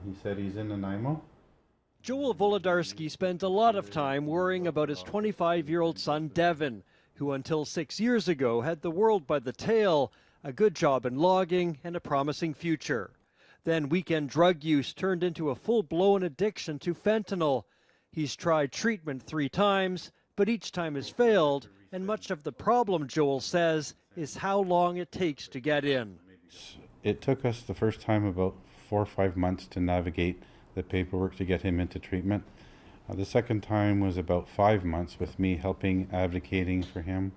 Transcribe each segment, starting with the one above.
He said he's in Nanaimo. Joel Volodarsky spends a lot of time worrying about his 25-year-old son, Devin, who until 6 years ago had the world by the tail, a good job in logging, and a promising future. Then weekend drug use turned into a full-blown addiction to fentanyl. He's tried treatment 3 times, but each time has failed, and much of the problem, Joel says, is how long it takes to get in. It took us the first time about 4 or 5 months to navigate the paperwork to get him into treatment. The second time was about 5 months with me helping, advocating for him.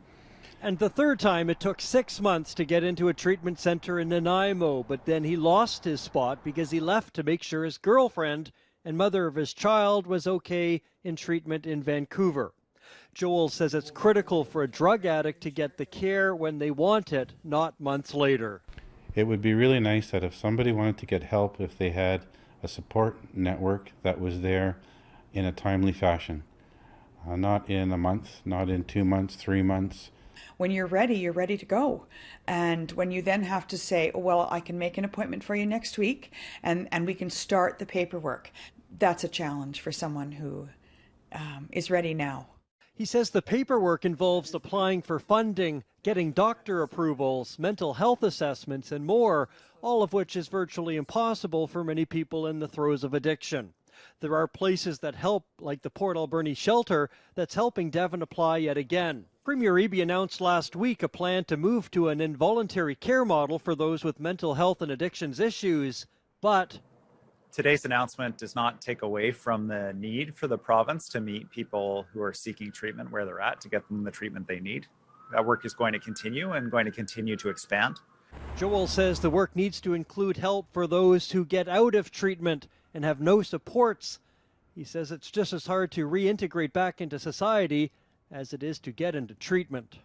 And the third time it took 6 months to get into a treatment center in Nanaimo, but then he lost his spot because he left to make sure his girlfriend and mother of his child was okay in treatment in Vancouver. Joel says it's critical for a drug addict to get the care when they want it, not months later. It would be really nice that if somebody wanted to get help, if they had a support network that was there in a timely fashion. Not in a month, not in 2 months, 3 months. When you're ready to go. And when you then have to say, oh, well, I can make an appointment for you next week and we can start the paperwork, that's a challenge for someone who is ready now. He says the paperwork involves applying for funding, getting doctor approvals, mental health assessments, and more, all of which is virtually impossible for many people in the throes of addiction. There are places that help, like the Port Alberni shelter, that's helping Devin apply yet again. Premier Eby announced last week a plan to move to an involuntary care model for those with mental health and addictions issues, but today's announcement does not take away from the need for the province to meet people who are seeking treatment where they're at, to get them the treatment they need. That work is going to continue and going to continue to expand. Joel says the work needs to include help for those who get out of treatment and have no supports. He says it's just as hard to reintegrate back into society as it is to get into treatment.